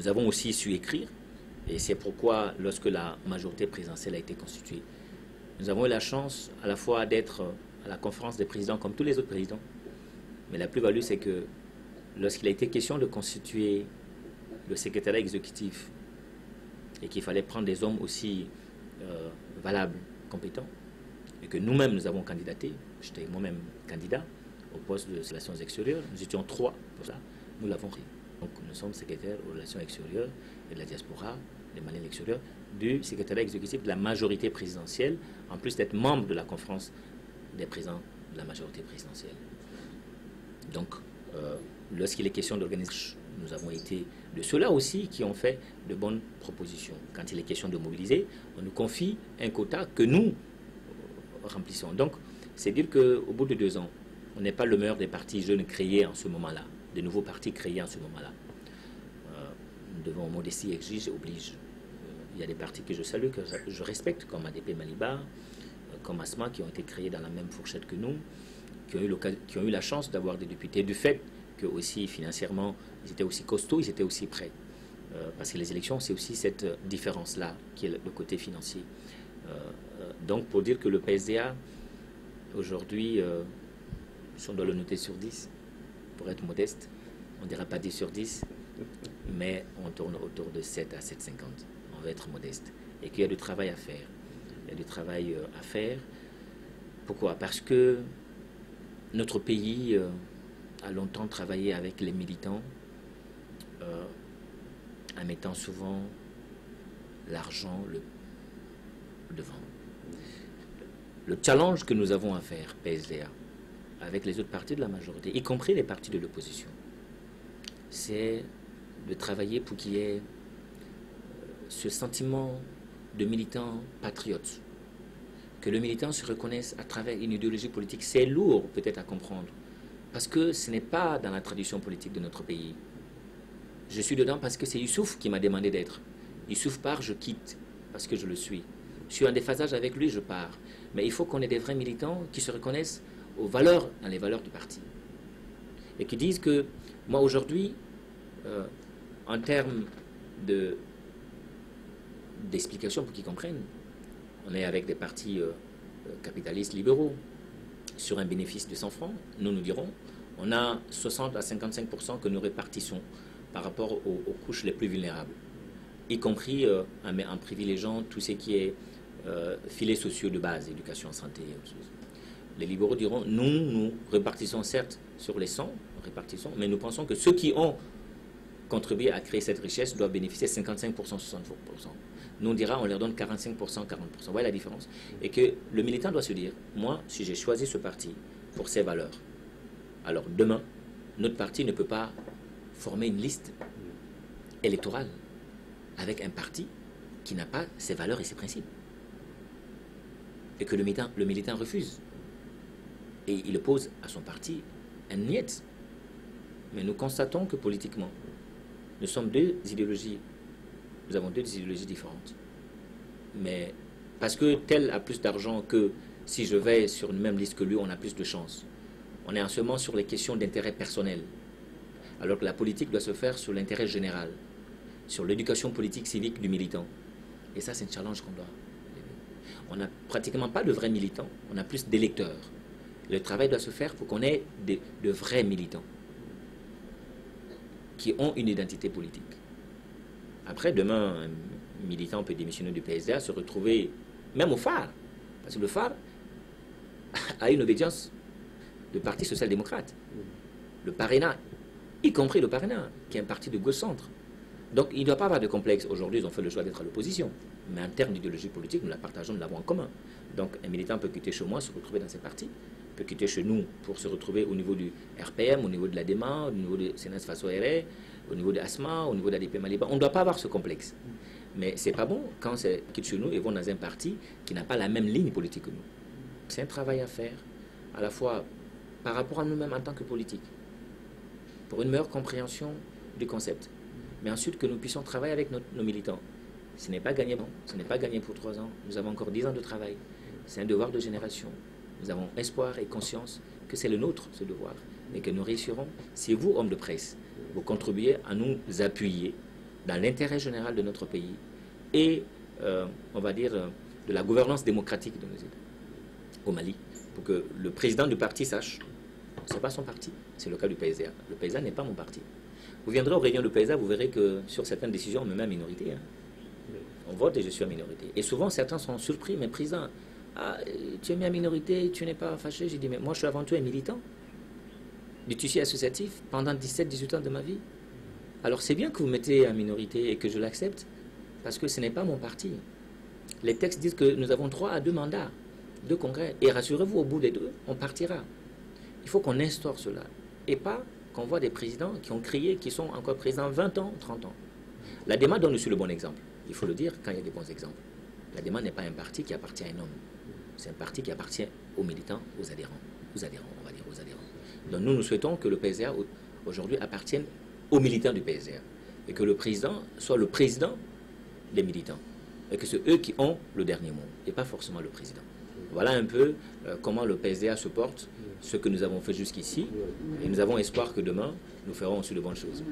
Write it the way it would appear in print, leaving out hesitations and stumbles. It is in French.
Nous avons aussi su écrire, et c'est pourquoi, lorsque la majorité présidentielle a été constituée, nous avons eu la chance à la fois d'être à la conférence des présidents comme tous les autres présidents. Mais la plus-value, c'est que lorsqu'il a été question de constituer le secrétariat exécutif et qu'il fallait prendre des hommes aussi valables, compétents, et que nous-mêmes nous avons candidaté, j'étais moi-même candidat au poste de relations extérieures, nous étions 3 pour ça, nous l'avons fait. Donc nous sommes secrétaires aux relations extérieures et de la diaspora, des Maliens extérieurs, du secrétariat exécutif de la majorité présidentielle, en plus d'être membre de la conférence des présidents de la majorité présidentielle. Donc, lorsqu'il est question d'organiser, nous avons été de ceux-là aussi qui ont fait de bonnes propositions. Quand il est question de mobiliser, on nous confie un quota que nous remplissons. Donc, c'est dire qu'au bout de 2 ans, on n'est pas le meilleur des partis jeunes créés en ce moment-là, de nouveaux partis créés en ce moment-là. Nous devons, modestie exige et oblige. Il y a des partis que je salue, que je respecte, comme ADP Maliba, comme ASMA, qui ont été créés dans la même fourchette que nous, qui ont eu la chance d'avoir des députés, du fait que aussi financièrement, ils étaient aussi costauds, ils étaient aussi prêts. Parce que les élections, c'est aussi cette différence-là, qui est le côté financier. Donc, pour dire que le PSDA, aujourd'hui, si on doit le noter sur 10, pour être modeste, on ne dira pas 10 sur 10, mais on tourne autour de 7 à 7,50. On va être modeste. Et qu'il y a du travail à faire. Il y a du travail à faire. Pourquoi? Parce que notre pays a longtemps travaillé avec les militants en mettant souvent l'argent devant. Le challenge que nous avons à faire, PSDA, avec les autres partis de la majorité, y compris les partis de l'opposition, c'est de travailler pour qu'il y ait ce sentiment de militant patriote, que le militant se reconnaisse à travers une idéologie politique. C'est lourd peut-être à comprendre, parce que ce n'est pas dans la tradition politique de notre pays. Je suis dedans parce que c'est Youssouf qui m'a demandé d'être. Youssouf part, je quitte, parce que je le suis. Je suis en déphasage avec lui, je pars. Mais il faut qu'on ait des vrais militants qui se reconnaissent aux valeurs, dans les valeurs du parti. Et qui disent que, moi aujourd'hui, en termes d'explication pour qu'ils comprennent, on est avec des partis capitalistes libéraux sur un bénéfice de 100 francs. Nous dirons, on a 60 à 55% que nous répartissons par rapport aux couches les plus vulnérables, y compris en privilégiant tout ce qui est filets sociaux de base, éducation, santé. Les libéraux diront, nous répartissons certes sur les 100, mais nous pensons que ceux qui ont contribué à créer cette richesse doivent bénéficier 55%, 60%. Nous, on dira, on leur donne 45%, 40%. Vous voyez la différence? Et que le militant doit se dire, moi, si j'ai choisi ce parti pour ses valeurs, alors demain, notre parti ne peut pas former une liste électorale avec un parti qui n'a pas ses valeurs et ses principes. Et que le militant refuse. Et il oppose à son parti un niet. Mais nous constatons que politiquement, nous sommes nous avons 2 idéologies différentes. Mais parce que tel a plus d'argent que si je vais sur une même liste que lui, on a plus de chance. On est en ce moment sur les questions d'intérêt personnel. Alors que la politique doit se faire sur l'intérêt général, sur l'éducation politique civique du militant. Et ça, c'est un challenge qu'on doit lever. On n'a pratiquement pas de vrais militants, on a plus d'électeurs. Le travail doit se faire pour qu'on ait de vrais militants qui ont une identité politique. Après, demain, un militant peut démissionner du PSDA, se retrouver même au phare. Parce que le phare a une obédience de parti social-démocrate. Le parrainat, y compris le parrainat, qui est un parti de gauche-centre. Donc, il ne doit pas avoir de complexe. Aujourd'hui, ils ont fait le choix d'être à l'opposition. Mais en termes d'idéologie politique, nous la partageons, nous l'avons en commun. Donc, un militant peut quitter chez moi, se retrouver dans ses partis, peut quitter chez nous pour se retrouver au niveau du RPM, au niveau de la DEMA, au niveau de Sénat Faso RE, au niveau de ASMA, au niveau d'ADP Maliba. On ne doit pas avoir ce complexe. Mais c'est pas bon quand ils quittent chez nous et vont dans un parti qui n'a pas la même ligne politique que nous. C'est un travail à faire, à la fois par rapport à nous-mêmes en tant que politique, pour une meilleure compréhension du concept. Mais ensuite que nous puissions travailler avec nos militants. Ce n'est pas gagné, bon, ce n'est pas gagné pour 3 ans. Nous avons encore 10 ans de travail. C'est un devoir de génération. Nous avons espoir et conscience que c'est le nôtre, ce devoir, et que nous réussirons si vous, hommes de presse, vous contribuez à nous appuyer dans l'intérêt général de notre pays et, on va dire, de la gouvernance démocratique de nos États au Mali, pour que le président du parti sache, ce n'est pas son parti, c'est le cas du PSA. Le PSA n'est pas mon parti. Vous viendrez aux réunions du PSA, vous verrez que sur certaines décisions, on me met en minorité. Hein. On vote et je suis en minorité. Et souvent, certains sont surpris, mais président, tu es mis en minorité, tu n'es pas fâché. J'ai dit, mais moi, je suis avant tout un militant du tissu associatif pendant 17-18 ans de ma vie. Alors, c'est bien que vous mettez en minorité et que je l'accepte, parce que ce n'est pas mon parti. Les textes disent que nous avons droit à 2 mandats, 2 congrès. Et rassurez-vous, au bout des 2, on partira. Il faut qu'on instaure cela. Et pas qu'on voit des présidents qui ont crié, qui sont encore présidents 20 ans, 30 ans. La DEMA donne aussi le bon exemple. Il faut le dire quand il y a des bons exemples. La DEMA n'est pas un parti qui appartient à un homme. C'est un parti qui appartient aux militants, aux adhérents. Aux adhérents, on va dire aux adhérents. Donc nous souhaitons que le PSA aujourd'hui appartienne aux militants du PSA. Et que le président soit le président des militants. Et que c'est eux qui ont le dernier mot. Et pas forcément le président. Voilà un peu comment le PSA se porte, ce que nous avons fait jusqu'ici. Et nous avons espoir que demain, nous ferons aussi de bonnes choses.